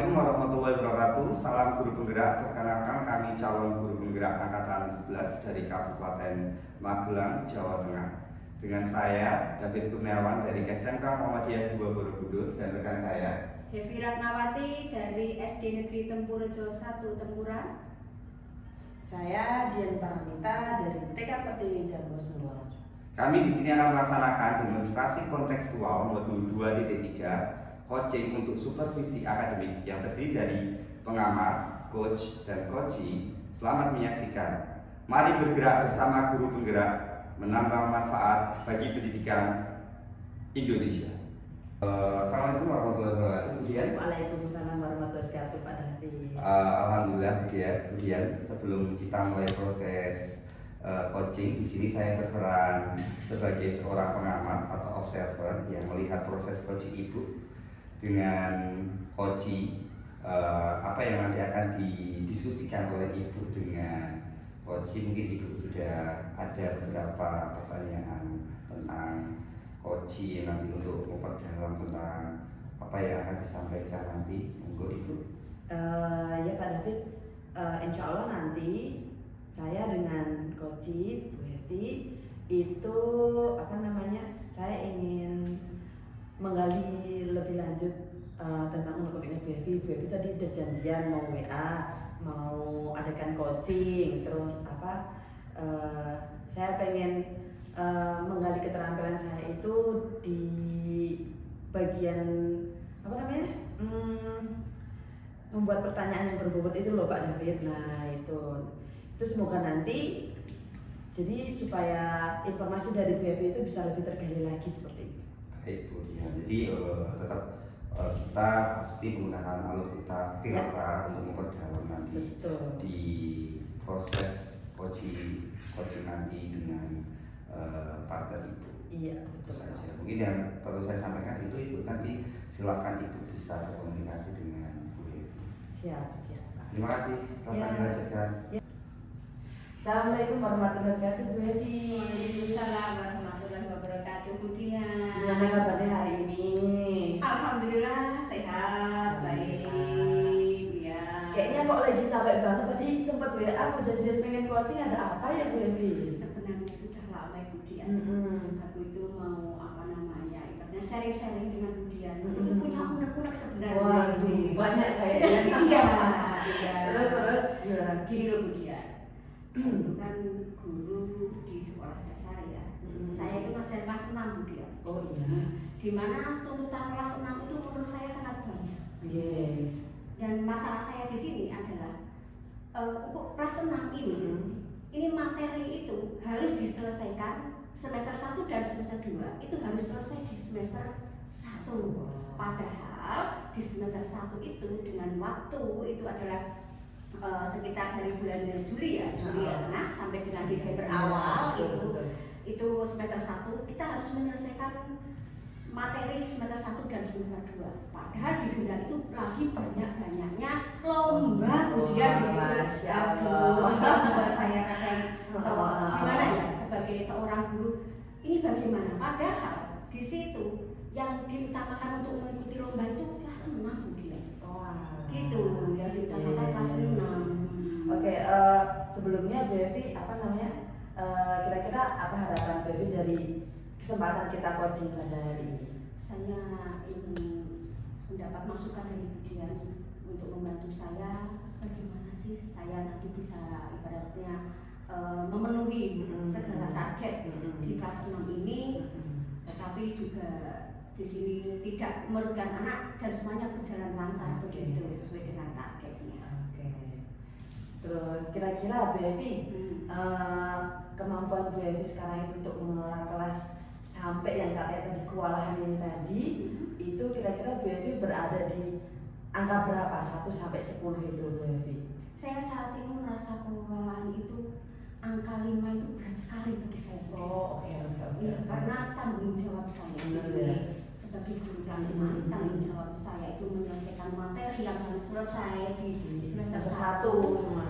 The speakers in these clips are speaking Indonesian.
Assalamualaikum warahmatullahi wabarakatuh. Salam guru penggerak. Perkenalkan kami calon guru penggerak angkatan 11 dari Kabupaten Magelang, Jawa Tengah. Dengan saya David Kurniawan dari SMK Muhammadiyah 2 Borobudur dan rekan saya Devi Ratnawati dari SD Negeri Tempurejo 1 Tempuran. Saya Dian Paramita dari TK Pertiwi Jambu Semua. Kami di sini akan melaksanakan demonstrasi kontekstual modul 2.3 coaching untuk supervisi akademik yang terdiri dari pengamat, coach, dan coachee. Selamat menyaksikan. Mari bergerak bersama guru penggerak menambah manfaat bagi pendidikan Indonesia. Assalamualaikum warahmatullahi wabarakatuh. Kemudian Waalaikumsalam warahmatullahi wabarakatuh Pak David. Alhamdulillah kemudian sebelum kita mulai proses coaching, di sini saya berperan sebagai seorang pengamat atau observer yang melihat proses coaching ibu dengan coachee, apa yang nanti akan didiskusikan oleh ibu dengan coachee. Mungkin ibu sudah ada beberapa pertanyaan tentang coachee nanti untuk memperdalam tentang apa yang akan disampaikan nanti. Monggo ibu. Ya Pak David, insya Allah nanti saya dengan coachee Bu Hevi itu saya ingin menggali lebih lanjut tentang menekuk ini Bu Hevi. Bu Hevi tadi udah janjian mau WA, mau adakan coaching, terus saya pengen menggali keterampilan saya itu di bagian membuat pertanyaan yang berbobot itu loh Pak David. Nah itu semoga nanti jadi supaya informasi dari Bu Hevi itu bisa lebih tergali lagi seperti itu. Baik Bu Dian, jadi tetap kita pasti menggunakan alutsista filter untuk memperdalam nanti. Betul. Di proses coaching nanti dengan partner ibu. Iya Itu betul saja. Mungkin yang perlu saya sampaikan itu ibu, nanti silakan ibu bisa berkomunikasi dengan Bu Hevi. Siap Pak. Terima kasih. Selamat Ya. dilanjutkan. Assalamualaikum warahmatullahi wabarakatuh Bu Hevi. Waalaikumsalam warahmatullahi wabarakatuh. Budian. Gimana kabarnya hari ini? Alhamdulillah sehat, baik. Ya. Kayaknya kok lagi capek banget, tadi sempat WA aku janjian pengen coaching, ada apa ya Bu Hevi? Sebenarnya sudah lama Ibu Dian. Aku itu mau ibaratnya sharing-sharing dengan Budian. Itu punya unek-unek sebenarnya. Waduh, banyak kayaknya. Iya. Terus gimana? Gini loh Budian. Itu kan guru di sekolah dasar ya. Saya itu ngajar kelas 6 Budian. Oh iya. Di mana tuntutan kelas 6 itu menurut saya sangat banyak. Yeah. Dan masalah saya di sini adalah untuk kelas 6 ini materi itu harus diselesaikan semester 1 dan semester 2 itu harus selesai di semester 1. Padahal di semester 1 itu dengan waktu itu adalah sekitar dari bulan Juli ya tengah sampai dengan Desember awal itu semester 1 kita harus menyelesaikan materi semester 1 dan semester 2. Padahal di jenjang itu lagi banyak-banyaknya lomba Budian di situ. Buat saya kadang gimana ya sebagai seorang guru ini bagaimana? Padahal di situ yang diutamakan untuk mengikuti lomba itu kelas 6 Budian. Gitu yang diutamakan kelas 6. Oke, sebelumnya Bu Hevi kira-kira apa harapan Bu Hevi dari kesempatan kita coaching pada hari ini? Saya ingin mendapat masukan dari Budian untuk membantu saya bagaimana sih saya nanti bisa ibaratnya memenuhi segala target di kelas 6 ini, tetapi juga di sini tidak merugikan anak dan semuanya berjalan lancar begitu sesuai dengan targetnya. Oke. Terus kira-kira Bu Hevi kemampuan Bu Hevi sekarang itu untuk mengelola kelas sampai yang katanya tadi kewalahan ini tadi itu kira-kira Bu Hevi berada di angka berapa? 1 sampai 10 itu Bu Hevi? Saya saat ini merasa kewalahan itu angka 5 itu berat sekali bagi saya. Oh oke. Iya, karena tanggung jawab saya di sini sebagai guru kelas 5, tanggung jawab saya itu menyelesaikan materi yang harus selesai di semester 1.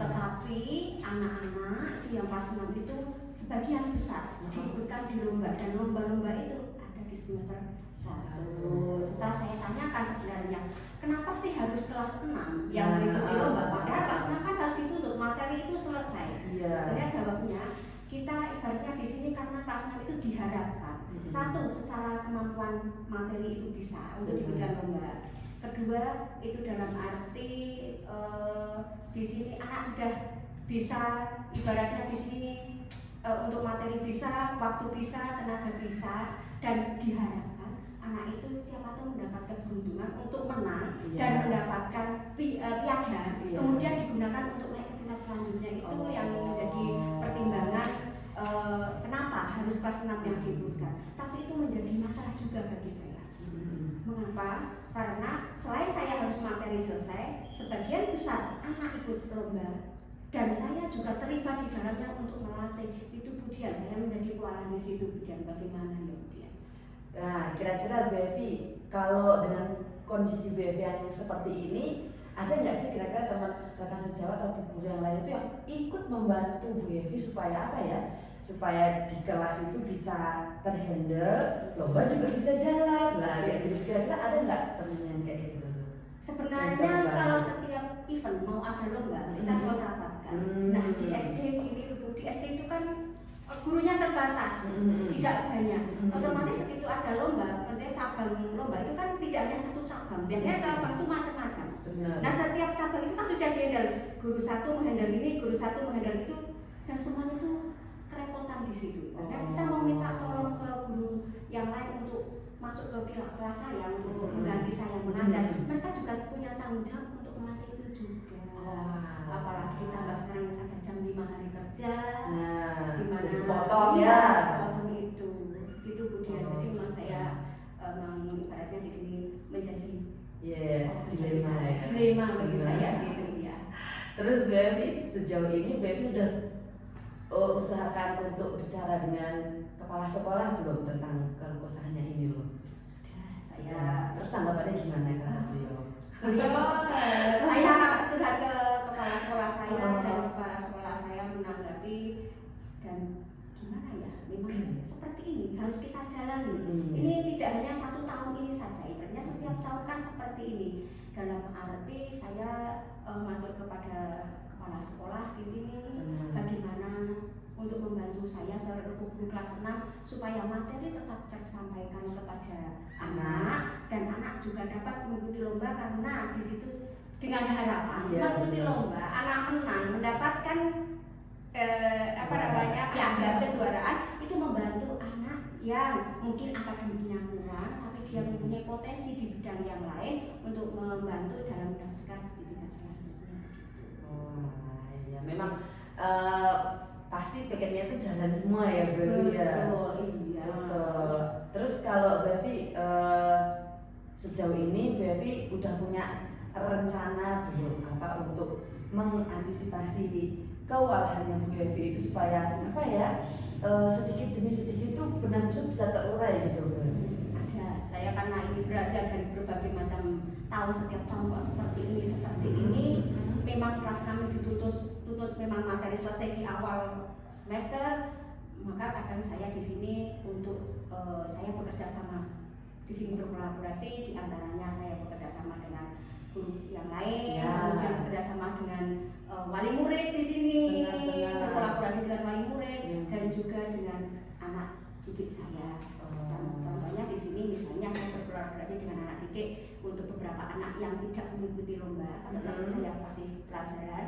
Tetapi anak-anak itu yang kelas 6 itu sebagian besar diikutkan di lomba dan lomba-lomba itu ada di semester 1. setelah saya tanyakan sebenarnya kenapa sih harus kelas 6 yang Nah, mengikuti lomba, padahal kelas 6 kan harus dituntut materi itu selesai. Iya. Kemudian jawabnya, kita ibaratnya di sini karena kelas 6 itu diharapkan satu, secara kemampuan materi itu bisa untuk diikutkan lomba. Kedua, itu dalam arti di sini anak sudah bisa, ibaratnya di sini untuk materi bisa, waktu bisa, tenaga bisa, dan diharapkan anak itu siapa tahu mendapatkan keberuntungan untuk menang dan mendapatkan piagam, kemudian digunakan untuk naik ke tingkat selanjutnya. Itu yang menjadi pertimbangan kenapa harus kelas 6 yang diikutkan. Tapi itu menjadi masalah juga bagi saya. Mengapa? Karena selain saya harus materi selesai, sebagian besar anak ikut lomba dan saya juga terlibat di dalamnya untuk melatih. Itu Bu Dian, saya menjadi kewalahan di situ Bu Dian. Bagaimana ya Bu Dian? Nah, kira-kira Bu Evi, kalau dengan kondisi Bu Evi yang seperti ini, ada nggak sih kira-kira teman rekan sejawat atau Bu guru yang lain itu yang ikut membantu Bu Evi supaya apa ya? Supaya di kelas itu bisa terhandle, lomba juga bisa jalan. Nah, kayak gitu. Kira-kira ada nggak teman yang kayak gitu? Sebenarnya kalau setiap event mau ada lomba, kita selalu rapatkan. Nah di SD ini, di SD itu kan gurunya terbatas, tidak banyak. Otomatis begitu ada lomba, artinya cabang lomba itu kan tidak hanya satu cabang. Biasanya cabang itu macam-macam. Nah setiap cabang itu kan sudah dihandle. Guru satu menghandle ini, guru satu menghandle itu, dan semuanya itu kerepotan di situ. Karena kita mau minta tolong ke guru yang lain untuk masuk ke kelas saya untuk mengganti saya mengajar. Mereka juga punya tanggung jawab untuk melatih itu juga. Apalagi ditambah sekarang ada jam 5 hari kerja. Nah, dimana jadi potong ya. potong itu Bu Dian. Jadi memang saya memang ibaratnya di sini menjadi dilema bagi saya gitu ya. Terus Bu Evi, sejauh ini Bu Evi sudah usahakan untuk bicara dengan kepala sekolah belum tentang kelukusannya ini loh? Sudah, saya Terus tanggapannya gimana kata beliau? Saya curhat ke kepala sekolah saya dan kepala sekolah saya menanggapi, dan gimana ya, memang seperti ini harus kita jalani. Ini tidak hanya 1 tahun ini saja, ibaratnya setiap tahun kan seperti ini. Dalam arti saya matur kepada kepala sekolah di sini bagaimana untuk membantu saya selaku guru kelas 6 supaya materi tetap tersampaikan kepada anak dan anak juga dapat mengikuti lomba, karena di situ dengan harapan mengikuti lomba anak menang mendapatkan piagam kejuaraan, itu membantu anak yang mungkin akademiknya kurang tapi dia mempunyai potensi di bidang yang lain untuk membantu dalam mendapatkan pendidikan selanjutnya. Ya memang pasti pengennya itu jalan semua ya Bu Evi ya. Iya. Betul. Terus kalau Bu Evi sejauh ini Bu Evi udah punya rencana belum apa untuk mengantisipasi kewalahannya Bu Evi itu supaya apa ya sedikit demi sedikit itu benar-benar bisa terurai gitu Bu? Ada. Saya karena ini belajar dari berbagai macam tahun, setiap tahun kok seperti ini. Memang kelas kami dituntut memang materi selesai di awal semester, maka kadang saya di sini untuk saya bekerja sama di sini berkolaborasi, di antaranya saya bekerja sama dengan guru yang lain, kemudian bekerja sama dengan wali murid di sini, berkolaborasi dengan wali murid dan juga dengan anak didik saya. Contohnya di sini misalnya saya berkolaborasi dengan anak didik untuk beberapa anak yang tidak mengikuti lomba, tetapi saya kasih pelajaran,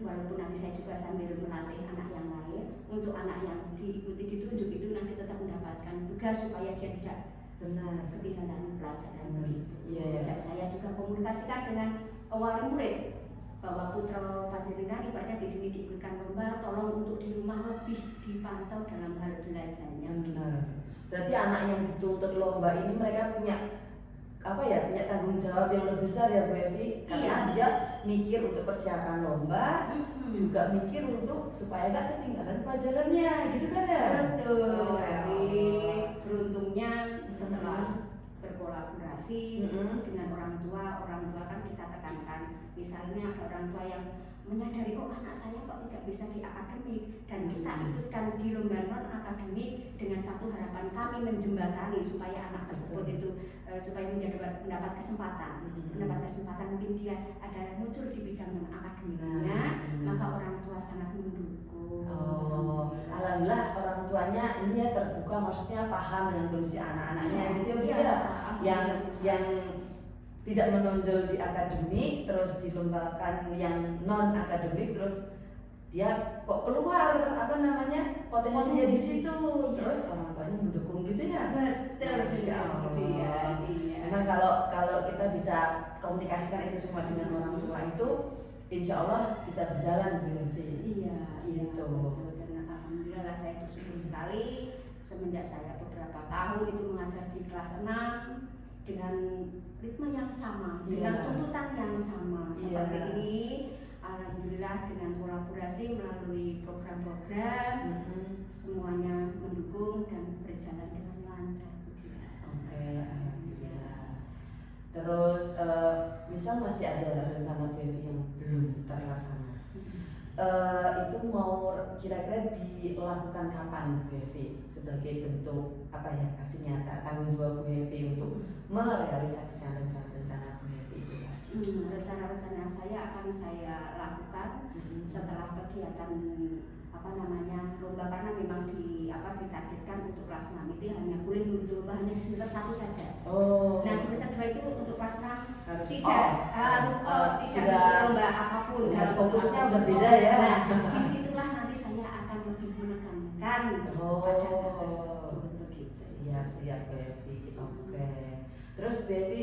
walaupun nanti saya juga sambil melatih anak yang lain. Untuk anak yang diikuti ditunjuk itu nanti tetap mendapatkan tugas supaya dia tidak ketinggalan pelajaran begitu. Dan saya juga komunikasikan dengan wali murid bahwa putra panjenengan ibaratnya di sini diikutkan lomba, tolong untuk di rumah lebih dipantau dalam hal belajarnya. Berarti anak yang dituntut lomba ini mereka punya punya tanggung jawab yang lebih besar ya Bu Evi, karena dia mikir untuk persiapan lomba, juga mikir untuk supaya gak ketinggalan pelajarannya, gitu kan ya? Betul. Beruntungnya setelah berkolaborasi dengan orang tua kan kita tekankan, misalnya ada orang tua yang menyadari kok anak saya kok tidak bisa di akademik, dan kita ikutkan di lomba non akademik dengan satu harapan kami menjembatani supaya anak tersebut itu supaya mendapat kesempatan mungkin dia ada muncul di bidang non akademiknya, maka orang tua sangat mendukung. Oh, alhamdulillah orang tuanya ini ya terbuka, maksudnya paham dengan kondisi anak-anaknya gitu ya. Yang tidak menonjol di akademik terus dilombakan yang non akademik, terus dia kok keluar potensinya di situ, terus orang tuanya mendukung gitu ya. Betul. Iya. Memang kalau kita bisa komunikasikan itu semua dengan orang tua itu, insya Allah bisa berjalan Bu Evi. Iya, gitu. Betul. Dan alhamdulillah saya bersyukur sekali semenjak saya beberapa tahun itu mengajar di kelas 6 dengan ritme yang sama, dengan tuntutan yang sama seperti ini. Alhamdulillah dengan kolaborasi melalui program-program semuanya mendukung dan berjalan dengan lancar. Oke, alhamdulillah. Terus misal masih ada rencana Bu Evi yang belum terlaksana, itu mau kira-kira dilakukan kapan Bu Evi sebagai bentuk aksi nyata tanggung jawab Bu Evi untuk merealisasikan rencana-rencana Bu Evi itu tadi? Rencana-rencana saya akan saya lakukan setelah kegiatan lomba, karena memang ditargetkan untuk kelas 6 itu hanya boleh mengikuti lomba hanya di semester 1 saja. Oh. Nah semester 2 itu untuk kelas 6 harus tidak lomba apapun. Dan fokusnya berbeda ya. Nah, disitulah nanti saya akan lebih menekankan pada tersebut begitu. Siap Bu Evi. Oke. Terus Bu Evi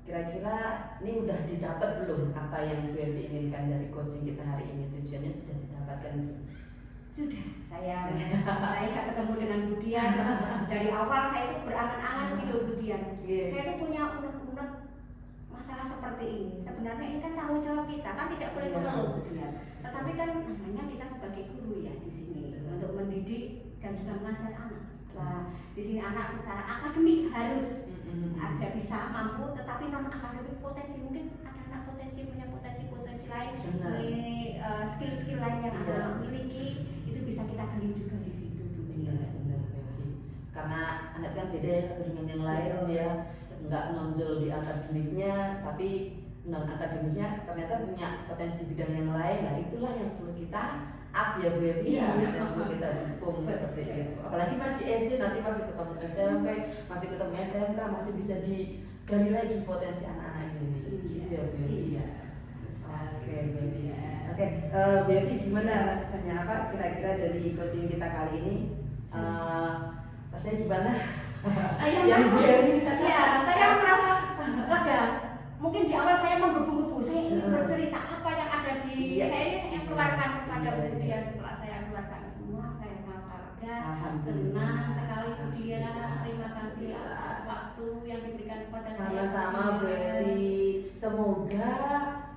kira-kira ini udah didapat belum apa yang Bu Evi inginkan dari coaching kita hari ini? Tujuannya sudah didapatkan belum? Sudah, saya ketemu dengan Budian. Dari awal saya itu berangan-angan gitu Budian. Saya itu punya unek-unek masalah seperti ini. Sebenarnya ini kan tanggung jawab kita, kan tidak boleh mengeluh Budian. Tetapi kan namanya kita sebagai guru ya di sini untuk mendidik dan juga mengajar anak. Nah, di sini anak secara akademik harus ada bisa mampu, tetapi non akademik potensi, mungkin ada anak punya potensi lain, skill lain yang anak miliki, itu bisa kita gali juga di situ. Benar karena anak kan beda ya satu dengan yang lain ya, nggak nonjol di akademiknya tapi non akademiknya ternyata punya potensi bidang yang lain. Nah itulah yang perlu kita up ya Bu Evi, yang perlu kita dukung seperti itu. Apalagi masih SD, nanti masih ketemu SMP, masih ketemu SMK, masih bisa digali lagi potensi anak-anak ini. Gitu ya Bu Evi. Oke Bu Evi. Oke, Bu Evi gimana rasanya, kira-kira dari coaching kita kali ini? Rasanya gimana? Saya merasa lega. Mungkin di awal saya menggebu-gebu, saya ingin bercerita apa yang ada di saya keluarkan kepada Budian. Setelah saya keluarkan semua, saya merasa lega, senang sekali Budian. Terima kasih atas waktu yang diberikan kepada saya. Sama-sama Bu Evi. Semoga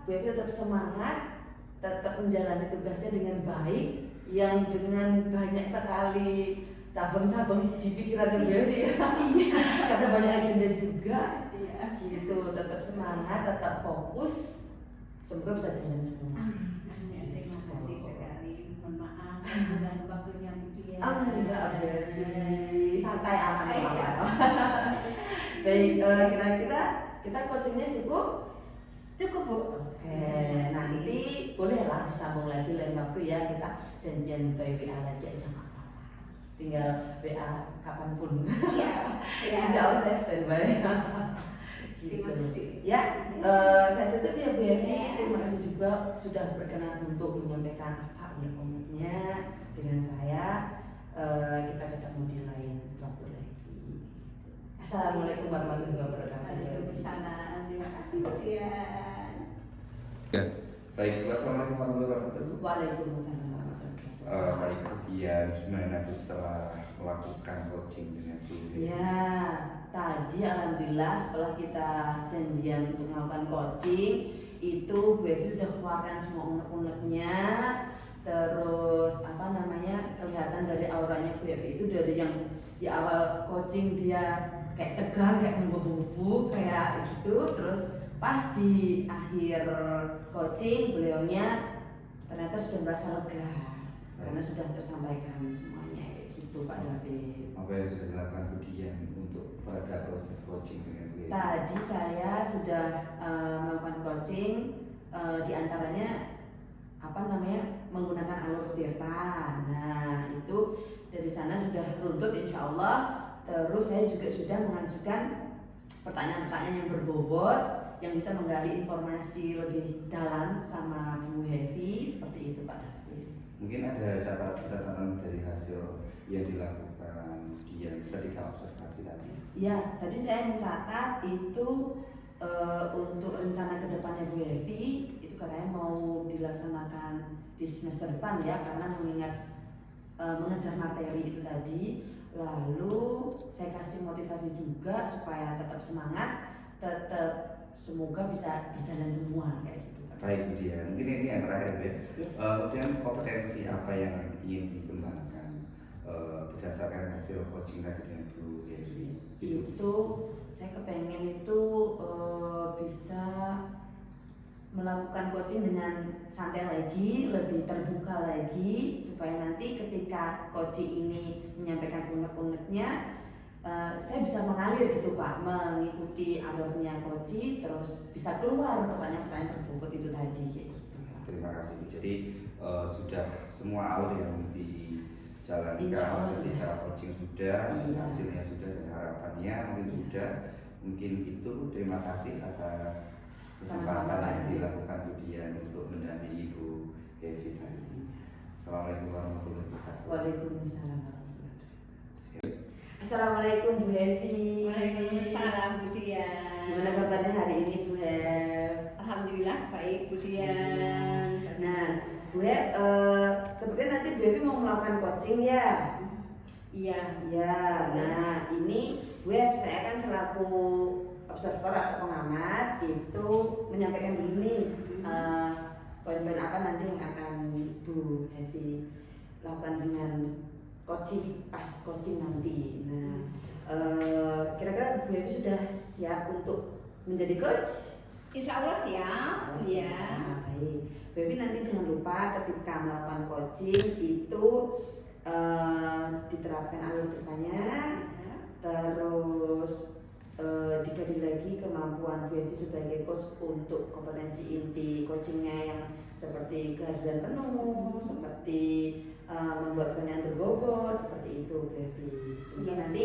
Bu Evi tetap semangat, tetap menjalani tugasnya dengan baik, yang dengan banyak sekali cabang-cabang di pikiran Bu Evi karena banyak agenda juga. Gitu, tetap semangat, tetap fokus, semoga bisa jalan semua. Terima kasih sekali, mohon maaf dan waktunya Budian. Enggak santai aman. Baik, kira-kira kita coachingnya cukup Bu. Oke, nanti bolehlah disambung lagi lain waktu ya, kita janjian by WA lagi aja nggak apa-apa. Tinggal WA kapanpun. Insya Allah saya standby. Terima kasih. Ya, saya tutup ya Bu Evi. Terima kasih juga sudah berkenan untuk menyampaikan apa unek-uneknya dengan saya. Kita ketemu di lain waktu lagi. Assalamualaikum warahmatullahi wabarakatuh. Waalaikumsalam. Terima kasih Budian. Ya, baik. Wassalamualaikum warahmatullahi wabarakatuh. Waalaikumsalam warahmatullahi wabarakatuh. Baik Budian, gimana Bu setelah melakukan coaching dengan Bu? Ya, tadi alhamdulillah setelah kita janjian untuk melakukan coaching itu Bu Evi sudah keluarkan semua unek-uneknya. Terus kelihatan dari auranya Bu Evi itu dari yang di awal coaching dia kayak tegang, kayak menggebu-gebu kayak gitu, terus pas di akhir coaching beliaunya ternyata sudah merasa lega karena sudah tersampaikan semuanya kayak gitu Pak David. Apa yang sudah dilakukan Bu Dian untuk pada proses coaching dengan Bu Evi? Tadi saya sudah melakukan coaching diantaranya menggunakan alur tirta. Nah itu dari sana sudah runtut insya Allah. Terus saya juga sudah mengajukan pertanyaan-pertanyaan yang berbobot yang bisa menggali informasi lebih dalam sama Bu Evi seperti itu Pak David. Mungkin ada catatan dari hasil yang dilakukan Dian ketika observasi tadi. Ya, tadi saya mencatat itu untuk rencana kedepannya Bu Evi itu katanya mau dilaksanakan di semester depan ya karena mengingat mengejar materi itu tadi. Lalu saya kasih motivasi juga supaya tetap semangat, tetap semoga bisa berjalan semua kayak gitu. Baik Bu Dian, mungkin ini yang terakhir ya. Yes. Kemudian kompetensi apa yang ingin dikembangkan berdasarkan hasil coaching tadi dengan Bu Evi? Itu saya kepengen itu bisa melakukan coaching dengan santai lagi, lebih terbuka lagi supaya nanti ketika coaching ini menyampaikan unek-uneknya saya bisa mengalir gitu Pak, mengikuti alurnya coaching terus bisa keluar pertanyaan-pertanyaan terbobot itu tadi kayak gitu Pak. Terima kasih Bu. Jadi sudah semua alur yang Insya dijalankan Allah ketika coaching sudah, Iya. hasilnya sudah dan harapannya mungkin sudah. Mungkin itu terima kasih atas kesempatan Sama-sama, yang Pak. dilakukan Bu Dian untuk mendampingi Bu Evi tadi. Assalamualaikum warahmatullahi wabarakatuh. Waalaikumsalam warahmatullahi wabarakatuh. Assalamualaikum Bu Evi. Waalaikumsalam Bu Dian. Gimana kabarnya hari ini Bu Ev? Alhamdulillah baik Bu Dian. Nah Bu Ev, sepertinya nanti Bu Evi mau melakukan coaching ya? Iya. Ya, nah ini Bu Ev, saya kan selaku observer atau pengamat itu menyampaikan dulu nih poin-poin apa nanti yang akan Bu Evi lakukan dengan coaching pas coaching nanti. Nah, kira-kira Bu Evi sudah siap untuk menjadi coach? Insya Allah siap. Iya. Nah, baik. Bu Evi nanti jangan lupa ketika melakukan coaching itu diterapkan alur tirtanya, terus digali lagi kemampuan Bu Evi sebagai coach untuk kompetensi inti coachingnya yang seperti kehadiran penuh, seperti membuat pertanyaan berbobot, seperti itu Bu Evi. Sehingga nanti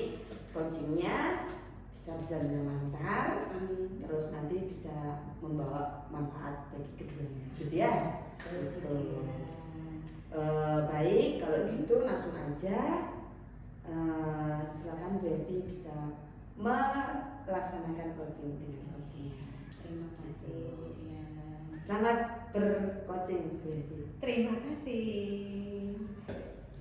coachingnya bisa berjalan dengan lancar, terus nanti bisa membawa manfaat bagi keduanya, gitu ya. Gitu. Baik, kalau gitu langsung aja silakan Bu Evi bisa melaksanakan coaching dengan coachingnya. Terima kasih Bu Dian. Selamat bercoaching Bu Evi. Terima kasih.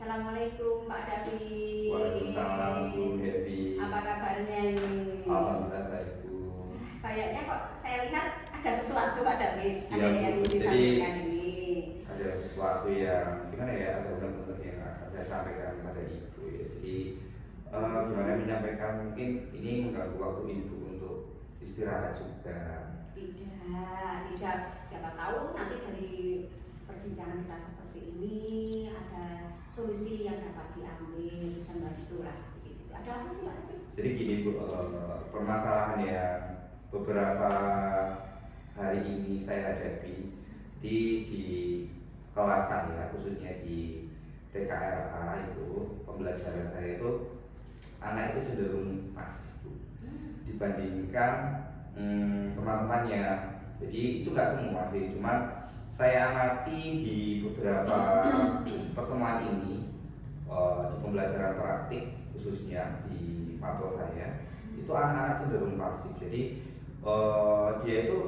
Assalamualaikum Pak David. Waalaikumsalam Bu Evi. Apa kabarnya ini? Alhamdulillah baik Bu. Kayaknya kok saya lihat ada sesuatu Pak David. Iya, Ada Bu. yang ingin Jadi, disampaikan ini. Ada sesuatu yang gimana ya, ada benar-benar yang akan saya sampaikan pada Ibu ya. Jadi gimana menyampaikan, mungkin ini mengganggu waktu Ibu untuk istirahat juga. Tidak. Siapa tahu nanti dari perbincangan kita seperti ini ada solusi yang dapat diambil, bisa membantu lah seperti itu. Ada apa sih Pak David? Jadi gini Bu, permasalahan yang beberapa hari ini saya hadapi di kelas saya, khususnya di TKRA itu, pembelajaran saya itu anak itu cenderung pasif Bu, dibandingkan teman-temannya. Jadi itu nggak semua sih, cuma saya amati di beberapa pertemuan ini di pembelajaran praktik khususnya di mapel saya itu anak-anak cenderung pasif. Jadi dia itu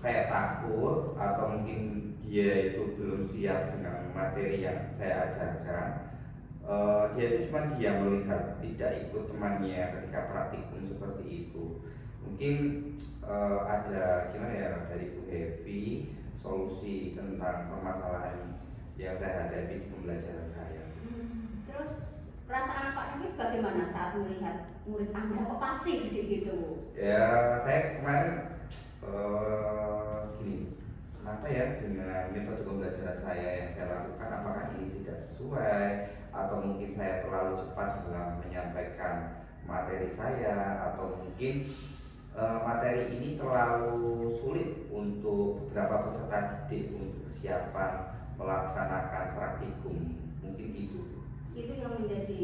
kayak takut atau mungkin dia itu belum siap dengan materi yang saya ajarkan. Dia itu cuma dia melihat, tidak ikut temannya ketika praktikum seperti itu. Mungkin ada gimana ya dari Bu Evi solusi tentang permasalahan yang saya hadapi di pembelajaran saya. Terus perasaan Pak David bagaimana saat melihat murid Anda kok pasif di situ? Ya saya kemarin apa ya, dengan metode pembelajaran saya yang saya lakukan, apakah ini tidak sesuai atau mungkin saya terlalu cepat dalam menyampaikan materi saya, atau mungkin materi ini terlalu sulit untuk beberapa peserta didik untuk kesiapan melaksanakan praktikum, mungkin itu. Itu yang menjadi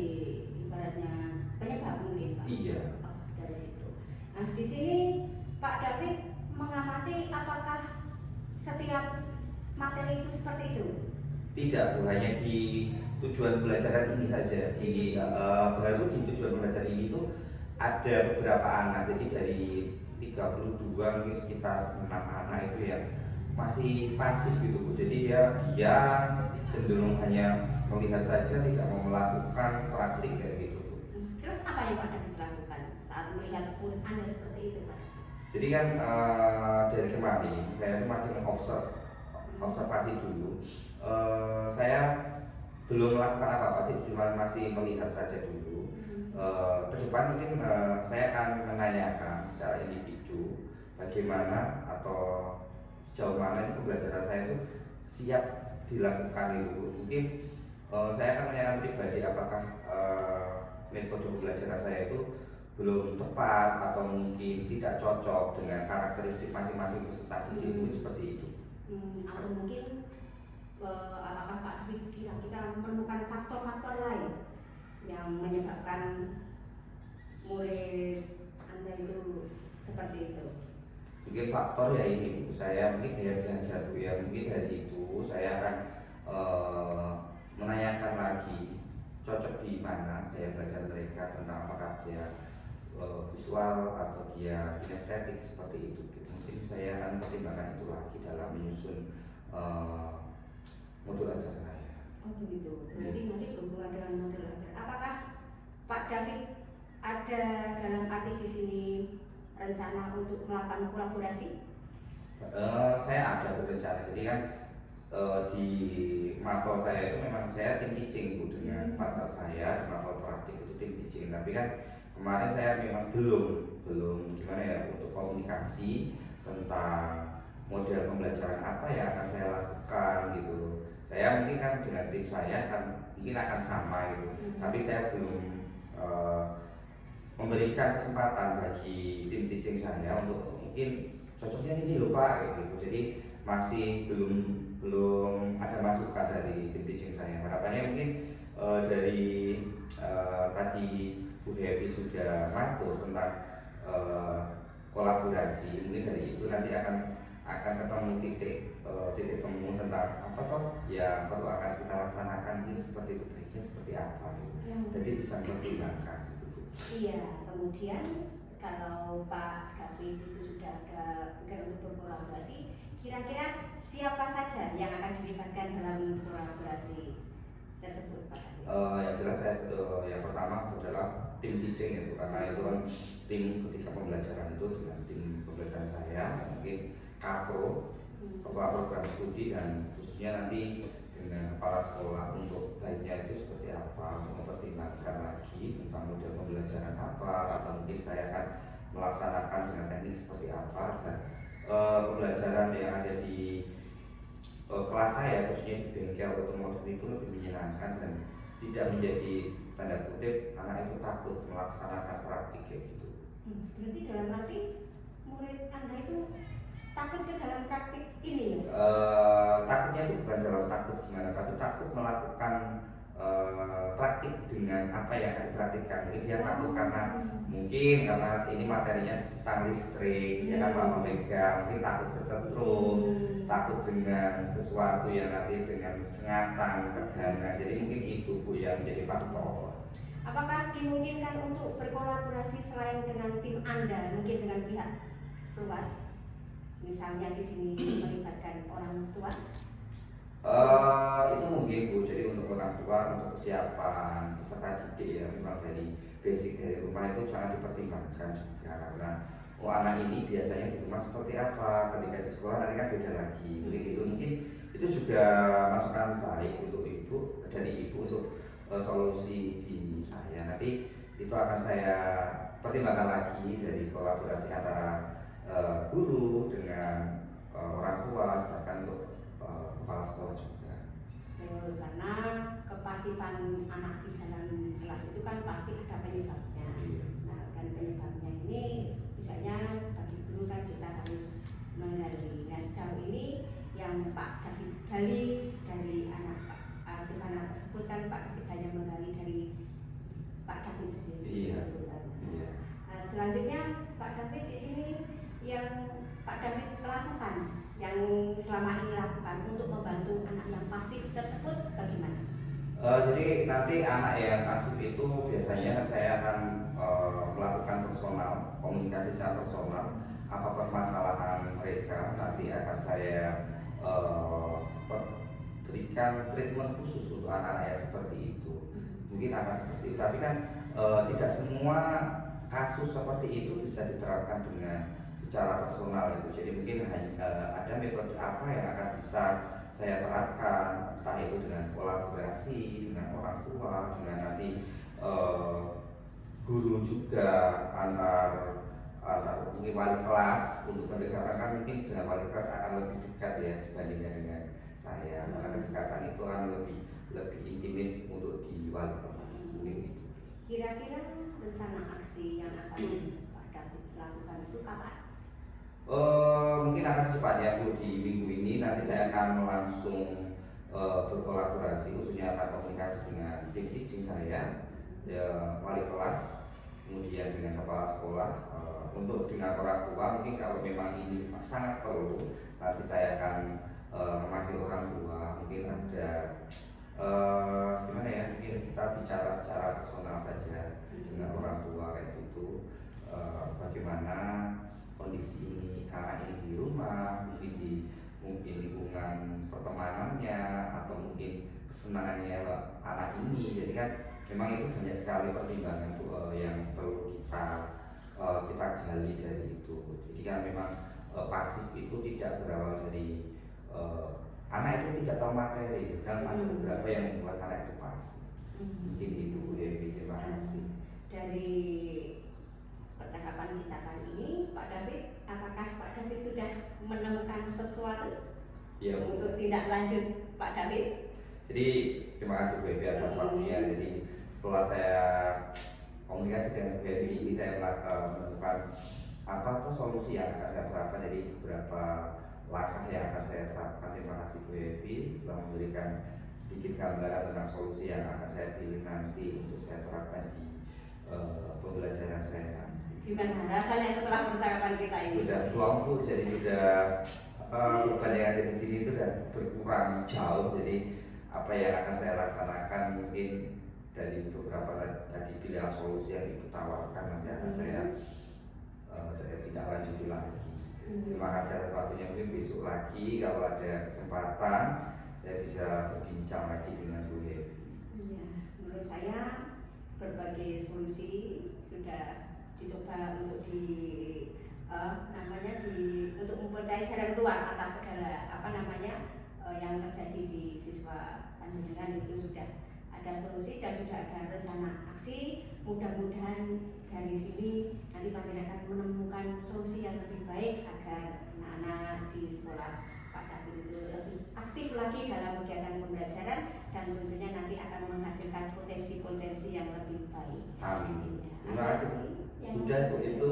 ibaratnya penyebab mungkin Pak. Iya. Dari situ. Nah di sini Pak David mengamati apakah setiap materi itu seperti itu? Tidak, Bu, hanya di tujuan pembelajaran ini saja. Baru di tujuan pembelajaran ini tuh ada beberapa anak, jadi dari 32 mungkin sekitar 6 anak itu yang masih pasif gitu, Bu. Jadi ya dia cenderung hanya melihat saja, tidak mau melakukan praktik kayak gitu, Bu. Terus apa yang Pak David lakukan saat melihat murid Anda seperti itu Pak? Jadi kan dari kemarin saya tuh masih observasi dulu. Saya belum melakukan apa-apa sih, cuma masih melihat saja dulu. Ke depan mungkin saya akan menanyakan secara individu bagaimana atau sejauh mana pembelajaran saya itu siap dilakukan itu. Mungkin saya akan menanyakan pribadi apakah metode pembelajaran saya itu belum tepat atau mungkin tidak cocok dengan karakteristik masing-masing peserta didik, mungkin seperti itu. Atau mungkin apakah Pak David kira-kira menemukan faktor-faktor lain yang menyebabkan murid Anda itu seperti itu? Mungkin faktor ya ini, Bu, saya mungkin gaya belajar, Bu, ya mungkin dari itu saya akan menanyakan lagi cocok di mana gaya belajar mereka, tentang apakah dia visual atau dia kinestetik seperti itu. Mungkin saya akan pertimbangkan itu lagi dalam menyusun modul ajar saya. Oh begitu. Berarti nanti berhubungan dengan modul ajar. Apakah Pak David ada dalam arti di sini rencana untuk melakukan kolaborasi? Saya ada berencana. Jadi kan di mapel saya itu memang saya tim teaching, Bu, dengan partner saya. Di mapel praktik itu tim teaching. Tapi kan kemarin saya memang belum gimana ya untuk komunikasi tentang model pembelajaran apa yang akan saya lakukan gitu. Saya mungkin kan dengan tim saya kan mungkin akan sama gitu, tapi saya belum memberikan kesempatan bagi tim teaching saya untuk mungkin cocoknya ini loh Pak gitu. Jadi masih belum ada masukan dari tim teaching saya. Harapannya mungkin dari tadi Bu Hevi sudah matur tentang kolaborasi, mungkin dari itu nanti akan ketemu titik temu tentang apa toh yang perlu akan kita laksanakan, ini seperti itu, baiknya seperti apa gitu. Jadi bisa mempertimbangkan gitu, Bu. Iya, kemudian kalau Pak David itu sudah ada pikiran untuk berkolaborasi, kira-kira siapa saja yang akan dilibatkan dalam kolaborasi tersebut Pak David? Yang jelas saya yang pertama adalah tim teaching itu, karena itu kan tim ketika pembelajaran itu dengan tim pembelajaran saya, mungkin Kapro, kepala program studi, dan khususnya nanti dengan kepala sekolah untuk baiknya itu seperti apa, untuk mempertimbangkan lagi tentang model pembelajaran apa, atau mungkin saya akan melaksanakan dengan teknik seperti apa, dan pembelajaran yang ada di kelas saya khususnya di bengkel otomotif itu lebih menyenangkan dan tidak menjadi tanda kutip anak itu takut melaksanakan praktik kayak gitu. Berarti dalam arti murid Anda itu takut ke dalam praktik ini ya? Takutnya itu bukan dalam takut gimana, tapi takut melakukan praktik dengan apa yang akan dipraktikkan. Mungkin dia takut karena ini materinya tentang listrik, ya kan lama megang, mungkin takut kesetrum, takut dengan sesuatu yang nanti dengan sengatan, tegangan. Jadi mungkin itu, Bu, yang menjadi faktor. Apakah dimungkinkan untuk berkolaborasi selain dengan tim Anda, mungkin dengan pihak luar? Misalnya di sini melibatkan orang tua? Itu mungkin, Bu. Jadi untuk orang tua, untuk kesiapan peserta didik ya, memang dari basic dari rumah itu sangat dipertimbangkan juga, karena anak ini biasanya di rumah seperti apa, ketika di sekolah nanti kan beda lagi. Mungkin itu juga masukan baik untuk ibu, dari ibu untuk solusi di saya. Nanti itu akan saya pertimbangkan lagi dari kolaborasi antara guru dengan orang tua, bahkan untuk kepala sekolah juga. Karena kepasifan anak di dalam kelas itu kan pasti ada penyebabnya. Iya. Nah, dan penyebabnya ini setidaknya sebagai guru kan kita harus menggali. Nah, sejauh ini yang Pak David gali dari anak tersebut kan Pak David hanya menggali dari Pak David sendiri. Iya. Iya. Nah, selanjutnya Pak David di sini yang Pak David lakukan, yang selama ini lakukan untuk membantu anak yang pasif tersebut bagaimana? Jadi nanti anak yang pasif itu biasanya saya akan melakukan personal, komunikasi secara personal. Apa permasalahan mereka nanti akan saya berikan treatment khusus untuk anak-anak yang seperti itu. Mungkin akan seperti itu, tapi kan tidak semua kasus seperti itu bisa diterapkan dengan secara personal itu. Jadi mungkin hanya ada metode apa yang akan bisa saya terapkan, entah itu dengan kolaborasi dengan orang tua, dengan nanti guru juga, antar mungkin wali kelas. Untuk pendekatan kan mungkin dengan wali kelas akan lebih dekat ya dibandingkan dengan saya, karena kedekatan itu kan lebih intimate untuk di wali kelas. Mungkin gitu. Kira-kira rencana aksi yang akan Pak David lakukan itu kapan? Mungkin akan secepatnya Bu, di minggu ini nanti saya akan langsung berkolaborasi, khususnya akan komunikasi dengan tim teaching saya, wali kelas, kemudian dengan kepala sekolah, untuk dengan orang tua. Mungkin kalau memang ini sangat perlu, nanti saya akan memanggil orang tua. Mungkin ada gimana ya, mungkin kita bicara secara personal saja dengan orang tua kayak gitu, bagaimana kondisi ini anak ini di rumah, mungkin lingkungan pertemanannya, atau mungkin kesenangannya anak ini. Jadi kan memang itu banyak sekali pertimbangan tuh yang perlu kita gali dari itu. Jadi kan memang pasif itu tidak berawal dari anak itu tidak tahu materi, dan ada beberapa yang membuat anak itu pasif. Mungkin itu Bu Evi, terima kasih. Dari percakapan kita kali ini, Pak David, apakah Pak David sudah menemukan sesuatu untuk tindak lanjut Pak David? Jadi terima kasih Bu Evi atas waktunya. Jadi setelah saya komunikasi dengan Bu Evi ini, saya menemukan apa tuh solusi yang akan saya terapkan. Jadi beberapa langkah yang akan saya terapkan. Terima kasih Bu Evi telah memberikan sedikit gambaran tentang solusi yang akan saya pilih nanti untuk saya terapkan di pembelajaran saya nanti. Gimana rasanya setelah percakapan kita ini? Sudah kelompok, jadi sudah beban yang ada di sini itu sudah berkurang jauh. Jadi apa yang akan saya laksanakan mungkin dari beberapa tadi pilihan solusi yang ditawarkan nanti akan saya tidak lanjuti lagi. Terima kasih atas waktunya. Mungkin besok lagi kalau ada kesempatan saya bisa berbincang lagi dengan Bu Evi. Ya, menurut saya berbagai solusi sudah dicoba untuk untuk mempercayai jalan keluar atas segala yang terjadi di siswa panjenengan. Itu sudah ada solusi dan sudah ada rencana aksi. Mudah-mudahan dari sini nanti panjenengan menemukan solusi yang lebih baik agar anak-anak di sekolah Pak David itu lebih aktif lagi dalam kegiatan pembelajaran, dan tentunya nanti akan menghasilkan potensi-potensi yang lebih baik. Amin. Ya, Terima kasih. Sudah Bu, itu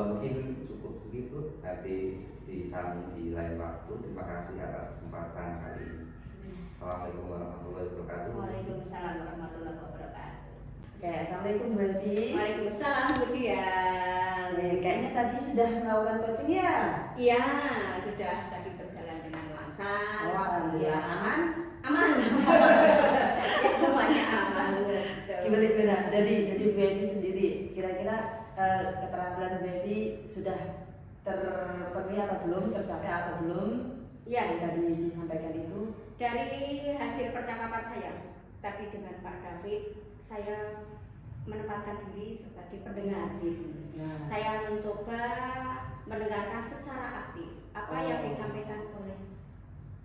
mungkin cukup begitu. Nanti disambung di lain waktu. Terima kasih atas kesempatan kali ini. Assalamualaikum warahmatullahi wabarakatuh. Waalaikumsalam warahmatullahi wabarakatuh. Oke, assalamualaikum Bu Evi. Waalaikumsalam Bu Dian. Kayaknya tadi sudah melakukan coaching ya? Iya, sudah tadi berjalan dengan lancar. Oh, alhamdulillah. Aman? Aman. Ya, semuanya aman. Gimana? Dari Bu Evi sendiri, kira-kira keterampilan Bu Evi sudah terpenuhi atau belum, tercapai atau belum? Ya, yang tadi disampaikan itu. Dari hasil percakapan saya tadi dengan Pak David, saya menempatkan diri sebagai pendengar di sini. Nah. Saya mencoba mendengarkan secara aktif apa yang disampaikan oleh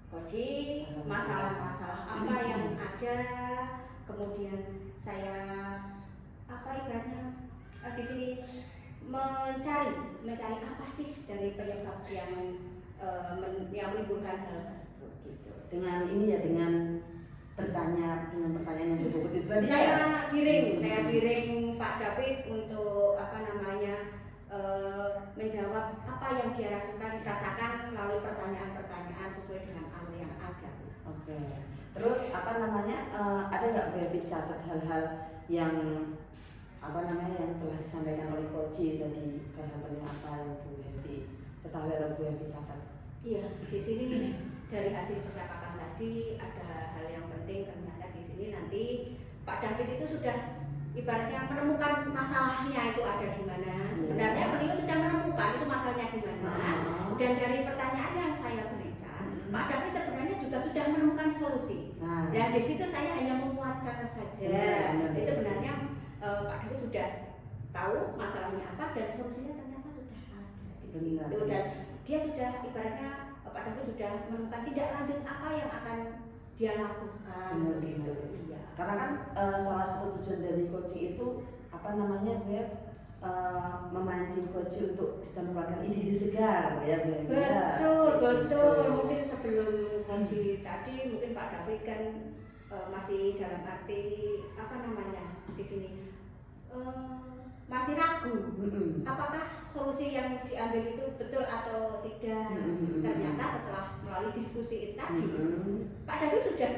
coaching, masalah-masalah apa yang ada, kemudian saya ibaratnya di sini mencari apa sih dari penyebab yang yang menimbulkan hal tersebut gitu. Dengan ini ya, dengan bertanya dengan pertanyaan yang berbobot itu tadi ya. Saya giring Pak David untuk apa namanya menjawab apa yang dia rasakan melalui pertanyaan-pertanyaan sesuai dengan alur yang ada. Oke. Terus apa namanya, ada nggak Bu Evi catat hal-hal yang apa namanya yang telah disampaikan oleh Coach tadi, hal-hal penting apa yang Bu Evi ketahui atau Bu Evi catat? Iya, di sini dari hasil percakapan tadi ada hal yang penting, ternyata di sini nanti Pak David itu sudah ibaratnya menemukan masalahnya itu ada di mana. Sebenarnya beliau sudah menemukan itu masalahnya di mana. Dan dari pertanyaan yang saya berikan, Pak David sebenarnya juga sudah menemukan solusi. Nah, di situ saya hanya menguatkan saja. Jadi sebenarnya Pak David sudah tahu masalahnya apa dan solusinya ternyata sudah ada di situ. Dan dia sudah ibaratnya Pak David sudah menemukan tindak lanjut apa yang akan dia lakukan. Gitu. Iya. Karena kan salah satu tujuan dari coaching itu apa namanya, Beb, memancing coach untuk bisa mengeluarkan ide-ide segar ya, Beb. Betul. Mungkin sebelum coaching tadi mungkin Pak David kan masih dalam arti apa namanya di sini masih ragu apakah solusi yang diambil itu betul atau tidak. Ternyata setelah melalui diskusi itu tadi Pak David sudah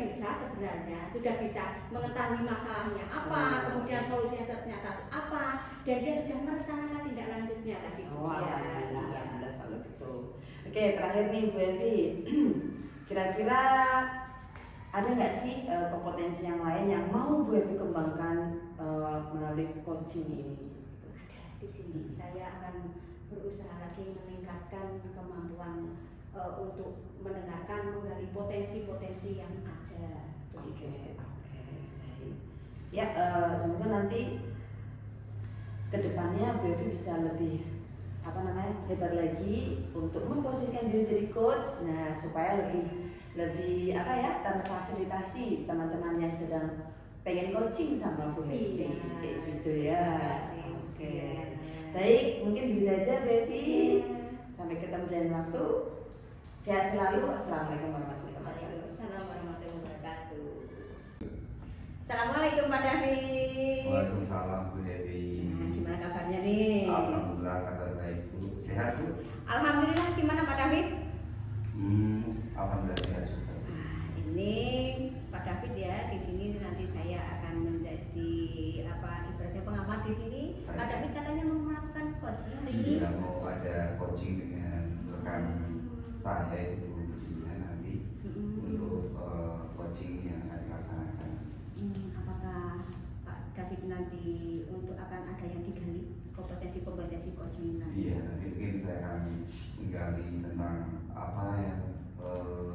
bisa mengetahui masalahnya apa, kemudian solusinya ternyata apa, dan dia sudah merencanakan tindak lanjutnya tadi. Alhamdulillah kalau gitu. Oke, terakhir nih Bu Evi, kira-kira ada nggak sih kompetensi yang lain yang mau Bu Evi kembangkan melalui coaching ini? Di sini saya akan berusaha lagi meningkatkan kemampuan untuk mendengarkan, menggali potensi-potensi yang ada. Oke, baik. Ya, semoga nanti kedepannya Bu Evi bisa lebih apa namanya hebat lagi untuk memposisikan diri jadi coach. Nah, supaya lebih apa ya, terfasilitasi teman-teman yang sedang pengen coaching sama Bu Evi. Kayak gitu ya. Oke. Baik, mungkin begitu aja Bu Evi. Sampai ketemu di lain waktu. Sehat selalu. Assalamualaikum warahmatullahi wabarakatuh. Waalaikumsalam warahmatullahi wabarakatuh. Assalamualaikum Pak David. Waalaikumsalam Bu Evi. Gimana kabarnya nih? Alhamdulillah kabar baik Bu. Sehat Bu? Alhamdulillah. Gimana Pak David? Alhamdulillah sehat juga. Ini Pak David ya, di sini nanti saya akan menjadi apa ibaratnya pengamat di sini. Pak David katanya mau melakukan coaching hari ini. Iya, mau ada coaching dengan rekan saya itu Bu Dia nanti untuk coaching yang akan dilaksanakan. Apakah Pak David nanti untuk akan ada yang digali kompetensi coaching nanti? Iya, nanti mungkin saya akan menggali tentang apa yang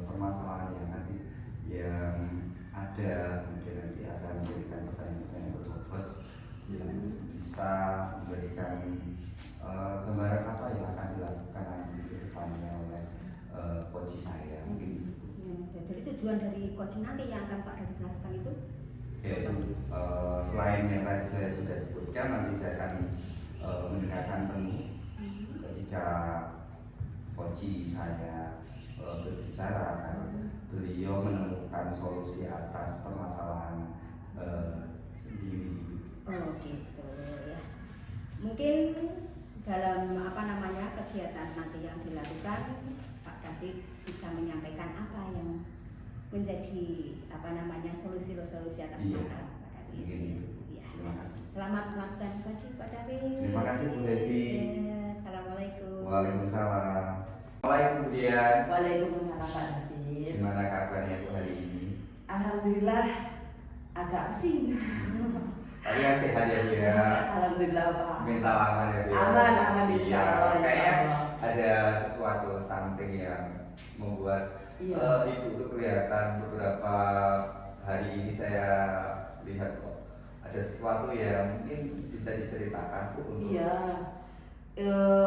permasalahan yang nanti yang ada, kemudian nanti akan memberikan pertanyaan-pertanyaan berbobot yang bisa memberikan gambaran apa yang akan dilakukan nanti ke depannya oleh coach saya mungkin. Jadi tujuan dari coaching nanti yang akan Pak David lakukan itu? Yaitu selain yang tadi saya sudah sebutkan, nanti saya akan mendengarkan penuh ketika coach saya berbicara, kan beliau menemukan solusi atas permasalahan sendiri. Oh gitu ya. Mungkin dalam apa namanya kegiatan nanti yang dilakukan Pak David bisa menyampaikan apa yang menjadi apa namanya solusi-solusi atas masalah Pak David. Ya. Terima kasih. Selamat melakukan coaching Pak David. Terima kasih Bu Devi. Assalamualaikum. Waalaikumsalam. Assalamualaikum Bu Dian. Waalaikumsalam Pak David. Gimana kabarnya Bu hari ini? Alhamdulillah agak pusing. Tadi kan sehat ya Bu ya. Alhamdulillah Pak. Minta aman ya Bu ya. Aman insya Allah. Kayaknya ada sesuatu something yang membuat ibu itu kelihatan beberapa hari ini saya lihat kok ada sesuatu yang mungkin bisa diceritakan Bu untuk. Iya.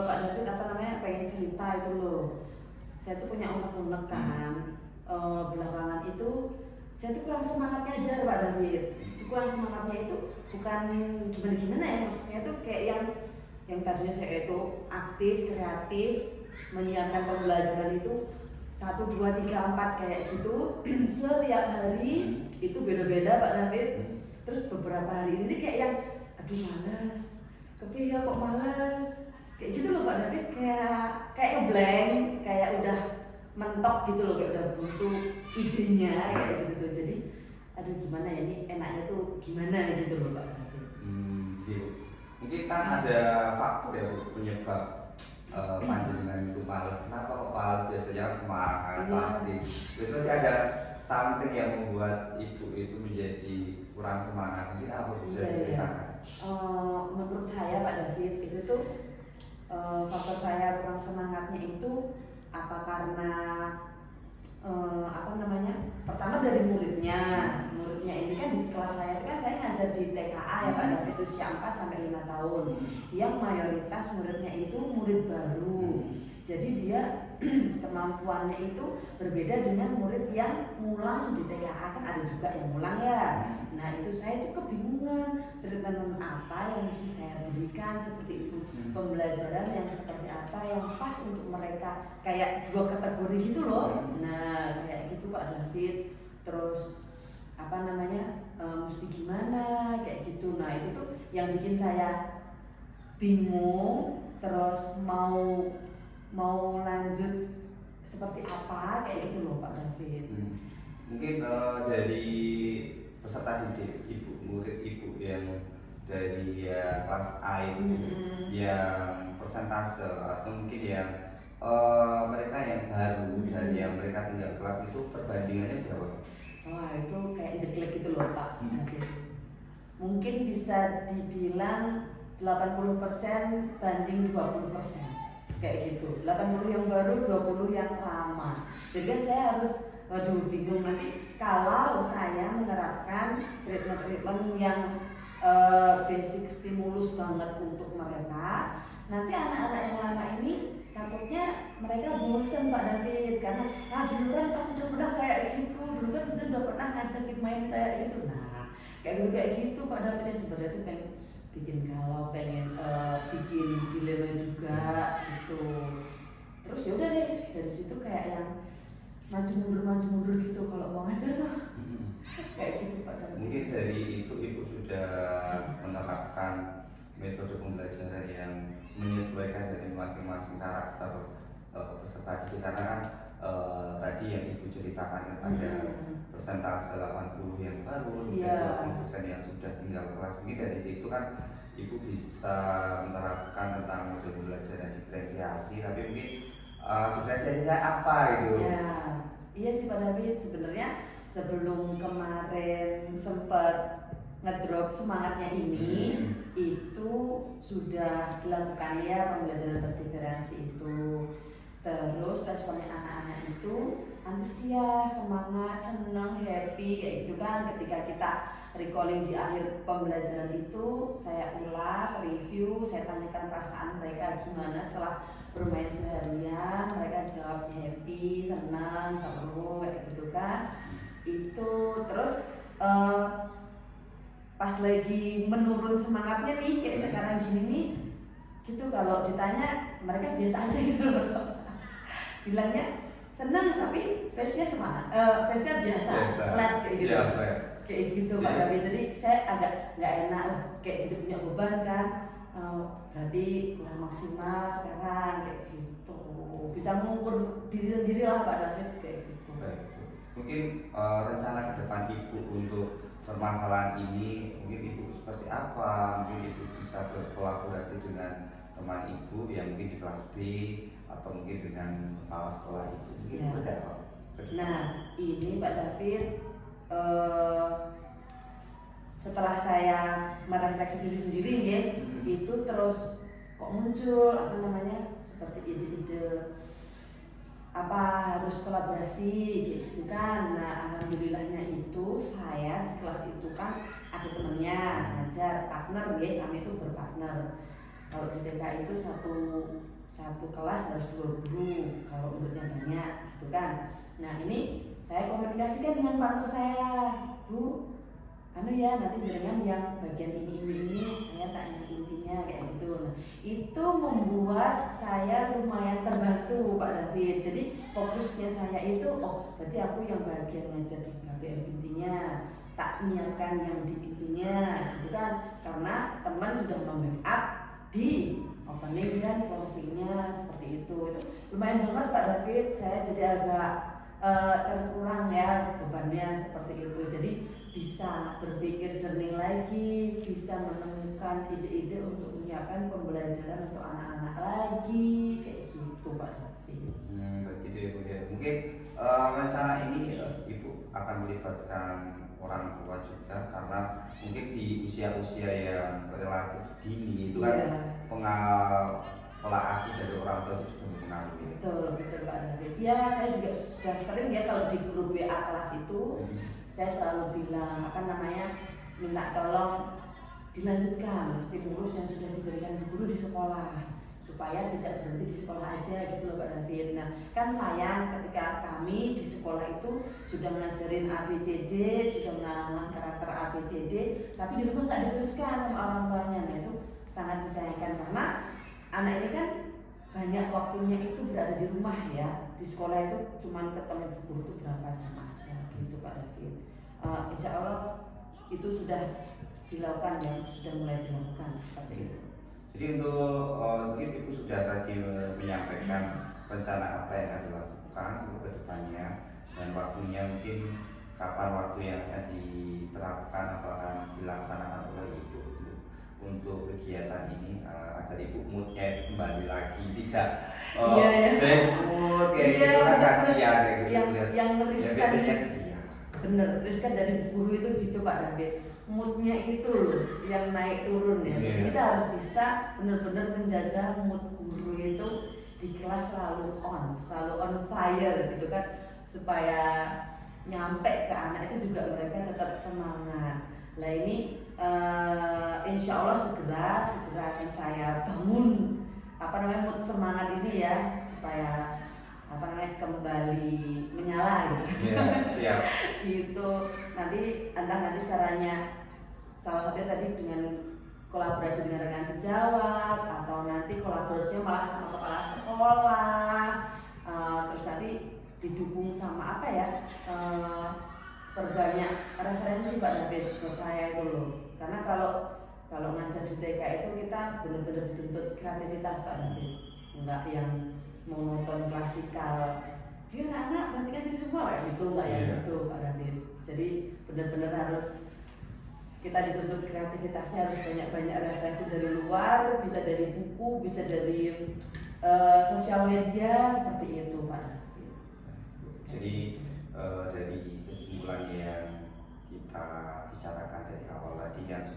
Pak David apa namanya pengen cerita itu loh. Saya tuh punya unek-unek kan. Belakangan itu saya tuh kurang semangat ngajar Pak David. Kurang semangatnya itu bukan gimana-gimana ya, maksudnya tuh kayak yang tadinya saya itu aktif, kreatif, menyiapkan pembelajaran itu 1, 2, 3, 4 kayak gitu setiap hari itu beda-beda Pak David. Terus beberapa hari ini kayak yang aduh males, kepiye kok males, kayak gitu loh Pak David, kayak blank, kayak udah mentok gitu loh, kayak udah butuh idenya kayak gitu tuh. Jadi aduh gimana ya, ini enaknya tuh gimana gitu loh Pak David. Gitu. Mungkin kan ada faktor ya penyebab panjenengan itu males. Kenapa kok males? Biasanya semangat pasti. Terus ada something yang membuat ibu itu menjadi kurang semangat. Mungkin apa bisa diceritakan? Menurut saya Pak David itu tuh faktor saya kurang semangatnya itu apa karena apa namanya, pertama dari muridnya ini kan di kelas saya itu kan saya ngajar di TKA ya Pak David, itu usia 4 sampai 5 tahun yang mayoritas muridnya itu murid baru, jadi dia kemampuannya itu berbeda dengan murid yang ngulang di TKA, kan ada juga yang ngulang ya. Nah itu saya tuh kebingungan treatment apa yang mesti saya berikan, seperti itu pembelajaran yang seperti apa yang pas untuk mereka, kayak 2 kategori gitu loh. Nah kayak gitu Pak David. Terus apa namanya, mesti gimana kayak gitu. Nah itu tuh yang bikin saya bingung, terus mau lanjut seperti apa kayak gitu loh Pak David. Mungkin dari peserta didik ibu, murid ibu yang dari kelas A itu yang persentase atau mungkin yang mereka yang baru dan yang mereka tinggal kelas itu perbandingannya berapa? Wah itu kayak jelek gitu loh Pak David. Mungkin bisa dibilang 80% banding 20%. Kayak gitu, 80 yang baru, 20 yang lama. Jadi kan saya harus, waduh bingung nanti kalau saya menerapkan treatment yang basic stimulus banget untuk mereka, nanti anak-anak yang lama ini takutnya mereka bosan Pak David, karena dulu kan aku udah pernah kayak gitu, dulu kan udah pernah ngajakin main kayak gitu. Nah kayak gitu Pak David, yang sebenarnya tuh pengen bikin galau, pengen bikin dilema juga gitu. Terus ya udah deh, dari situ kayak yang maju mundur gitu kalau mau ngajar tuh. Kayak gitu Pak David. Mungkin dari itu ibu sudah menerapkan metode pembelajaran yang menyesuaikan dari masing-masing karakter peserta didik, karena kan tadi yang ibu ceritakan ada persentase 80 yang baru, 20% yang sudah tinggal kelas. Mungkin dari situ kan ibu bisa menerapkan tentang metode pembelajaran diferensiasi, tapi mungkin diferensiasinya apa gitu? Ya, iya sih Pak David, sebenarnya sebelum kemarin sempat ngedrop semangatnya ini, itu sudah dilakukan ya pembelajaran terdiferensi itu. Terus responnya anak-anak itu antusias, semangat, senang, happy kayak gitu kan. Ketika kita recalling di akhir pembelajaran itu, saya ulas, review, saya tanyakan perasaan mereka gimana setelah bermain seharian. Mereka jawab happy, senang, seru kayak gitu kan. Itu terus pas lagi menurun semangatnya nih kayak sekarang gini nih, gitu kalau ditanya mereka biasa aja gitu loh. Bilangnya seneng tapi face-nya semangat, face-nya biasa, flat kayak gitu. Kayak gitu Pak David. Jadi saya agak nggak enak, kayak jadi punya beban kan. Berarti kurang maksimal sekarang kayak gitu. Bisa mengukur diri sendiri lah Pak David kayak gitu. Mungkin rencana ke depan ibu untuk permasalahan ini, mungkin ibu seperti apa? Mungkin ibu bisa berkolaborasi dengan teman ibu yang mungkin di kelas B, atau mungkin dengan kepala sekolah itu. Mungkin seperti apa? Nah ini Pak David, setelah saya merefleksi diri sendiri ya, itu terus kok muncul apa namanya, seperti ide-ide apa harus kolaborasi kayak gitu kan. Nah alhamdulillahnya itu saya di kelas itu kan ada temennya ngajar, partner ya, kami itu berpartner. Kalau di TK itu satu kelas harus 2 guru kalau muridnya banyak gitu kan. Nah ini saya komunikasikan dengan partner saya, Bu, anu ya nanti jenengan yang bagian ini saya tanya intinya kayak gitu. Nah itu membuat saya lumayan terbantu Pak David. Jadi fokusnya saya itu oh berarti aku yang bagian ngajar di KBM intinya, tak menyiapkan yang di intinya gitu kan, karena teman sudah membackup di opening dan closingnya seperti itu lumayan banget Pak David. Saya jadi agak terkurang ya bebannya seperti itu, jadi bisa berpikir jernih lagi, bisa menemukan ide-ide untuk menyiapkan pembelajaran untuk anak-anak lagi kayak gitu Pak David. Begitu ya Bu ya. Mungkin rencana ini Ibu akan melibatkan orang tua juga, karena mungkin di usia-usia yang relatif dini itu kan pola asuh dari orang tua itu sudah mempengaruhi. Betul Pak David. Ya saya juga sudah sering ya kalau di grup WA kelas itu saya selalu bilang minta tolong dilanjutkan stimulus yang sudah diberikan guru di sekolah supaya tidak berhenti di sekolah aja gitu loh Pak David. Nah kan sayang ketika kami di sekolah itu sudah ngajarin ABCD, sudah menanamkan karakter ABCD, tapi di rumah nggak diteruskan sama orang tuanya. Nah itu sangat disayangkan karena anak ini kan banyak waktunya itu berada di rumah ya, di sekolah itu cuma ketemu guru itu berapa jam aja gitu Pak David. Insya Allah itu sudah dilakukan ya, sudah mulai dilakukan seperti itu. Jadi untuk mungkin Ibu sudah tadi menyampaikan rencana apa yang akan dilakukan untuk kedepannya dan waktunya, mungkin kapan waktu yang akan diterapkan atau akan dilaksanakan oleh Ibu untuk kegiatan ini agar Ibu moodnya kembali lagi, tidak mood kayak gitu kan kasihan kayak gitu yang meriskan ya, bener riskan dari guru itu gitu Pak David, moodnya itu loh yang naik turun ya. Jadi kita harus bisa benar-benar menjaga mood guru itu di kelas selalu on fire gitu kan, supaya nyampe ke anak itu juga mereka tetap semangat. Lah ini insya Allah segera akan saya bangun mood semangat ini ya, supaya kembali menyala gitu. Siap. Gitu. Nanti caranya salah satunya tadi dengan kolaborasi dengan rekan sejawat, atau nanti kolaborasinya malah sama kepala sekolah, terus nanti didukung sama perbanyak referensi Pak David buat saya itu loh. Karena kalau ngajar di TK itu kita benar-benar dituntut kreativitas Pak David, enggak yang monoton klasikal. Dia anak perhatikan sini semua kayak gitu, enggak yang gitu Pak David. Jadi benar-benar harus kita dituntut kreativitasnya, harus banyak-banyak referensi dari luar, bisa dari buku, bisa dari sosial media seperti itu Pak David. Jadi dari kesimpulan yang kita bicarakan dari awal tadi kan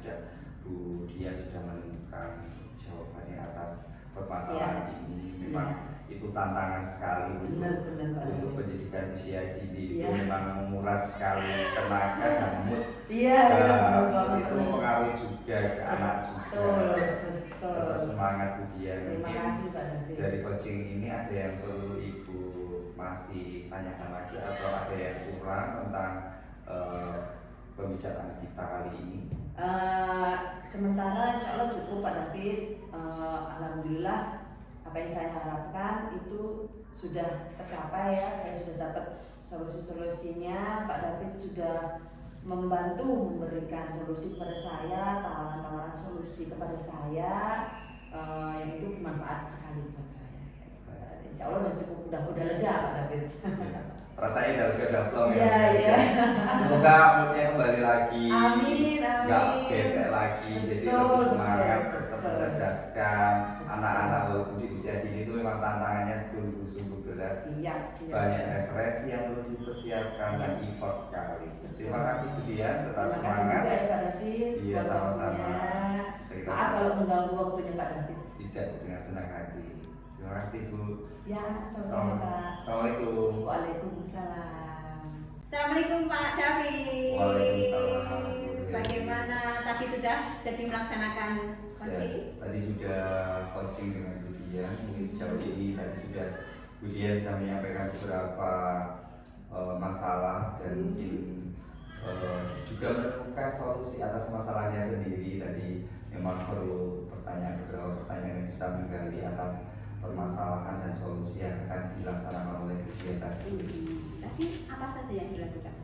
Bu Dian sudah menemukan jawabannya atas permasalahan ini. Memang itu tantangan sekali untuk pendidikan usia dini. Itu memang menguras sekali tenaga dan mood. Itu mempengaruhi juga ke anak juga. Tetap semangat Bu Dian. Terima kasih Pak David. Dari coaching ini ada yang perlu Ibu masih tanyakan lagi atau ada yang kurang tentang pembicaraan kita kali ini? Sementara insya Allah cukup Pak David. Alhamdulillah apa yang saya harapkan itu sudah tercapai ya. Saya sudah dapat solusi-solusinya. Pak David sudah membantu memberikan solusi kepada saya, tawaran-tawaran solusi kepada saya, yang itu bermanfaat sekali buat saya. Insya Allah udah cukup, udah lega Pak David. Rasanya udah lega plong ya. Semoga moodnya kembali lagi. Amin. Gak bete lagi. Jadi lebih semangat, tetap mencerdaskan anak-anak walaupun di usia dini itu memang tantangannya sungguh-sungguh berat. Siap. Banyak referensi yang perlu dipersiapkan dan effort sekali. Terima kasih Bu Dian, tetap semangat. Terima kasih juga ya Pak David. Iya, sama-sama. Maaf kalau mengganggu waktunya Pak David. Tidak, dengan senang hati. Terima kasih Bu. Ya, sama-sama Pak. Assalamualaikum. Waalaikumsalam. Assalamualaikum Pak David. Waalaikumsalam. Bagaimana tadi sudah jadi melaksanakan coaching? Tadi sudah coaching dengan Bu Dian. Mungkin sejauh ini tadi sudah Bu Dian sudah menyampaikan beberapa masalah dan mungkin juga menemukan solusi atas masalahnya sendiri. Tadi memang perlu beberapa pertanyaan yang bisa menggali atas permasalahan dan solusi yang akan dilaksanakan oleh kegiatan. Tapi apa saja yang dilakukan?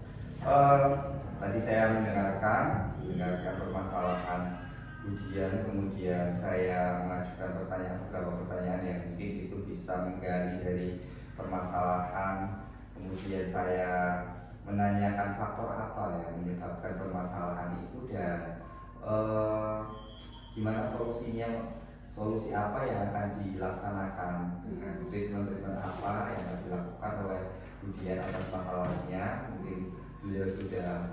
Tadi saya mendengarkan permasalahan ujian, kemudian saya mengajukan beberapa pertanyaan yang mungkin itu bisa menggali dari permasalahan, kemudian saya menanyakan faktor apa yang menyebabkan permasalahan itu dan gimana solusi apa yang akan dilaksanakan dengan treatment apa yang akan dilakukan oleh ujian atas masalahnya. Mungkin beliau sudah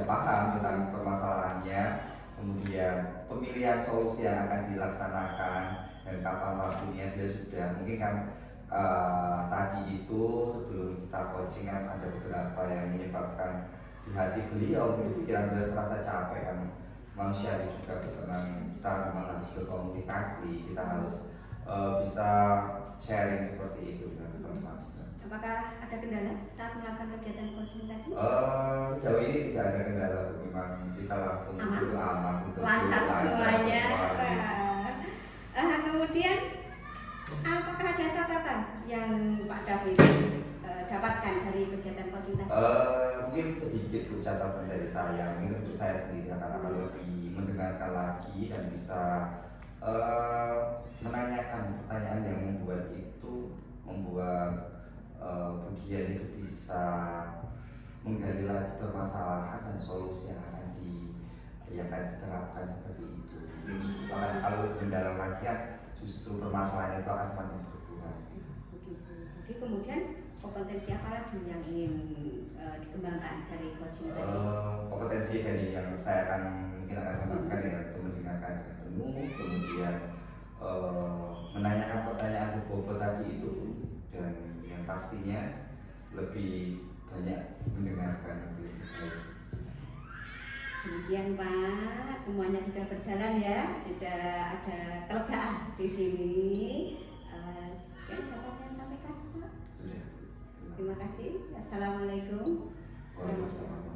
paham tentang permasalahannya, kemudian pemilihan solusi yang akan dilaksanakan dan kapan waktunya beliau sudah mungkin kan. Tadi itu sebelum kita coaching kan ada beberapa yang menyebabkan di hati beliau, pikiran beliau terasa capek kan. Manusia juga memang kita memang harus berkomunikasi, kita harus bisa sharing seperti itu kan teman-teman. Apakah ada kendala saat melakukan kegiatan coaching tadi? Sejauh ini tidak ada kendala, memang kita langsung aman untuk lancar semuanya. Kemudian apakah ada catatan yang Pak David dapatkan dari kegiatan coaching tadi? Mungkin sedikit catatan dari saya, mungkin untuk saya sendiri karena lebih mendengarkan lagi dan bisa menanyakan pertanyaan yang membuat Budian itu bisa menggali lagi permasalahan dan solusi yang akan diterapkan seperti itu. Mungkin kalau mendalam lagi justru permasalahan itu akan semakin berkurang. Jadi kemudian kompetensi apa lagi yang ingin dikembangkan dari coaching tadi? Kompetensi dari yang saya mungkin akan kembangkan ya itu mendengarkan dengan penuh, kemudian menanyakan pertanyaan berbobot tadi itu, dan yang pastinya lebih banyak mendengarkan lebih baik. Demikian Pak, semuanya sudah berjalan ya, sudah ada kelegaan di sini. Dapat saya sampaikan Pak? Sudah. Terima kasih. Assalamualaikum. Waalaikumsalam.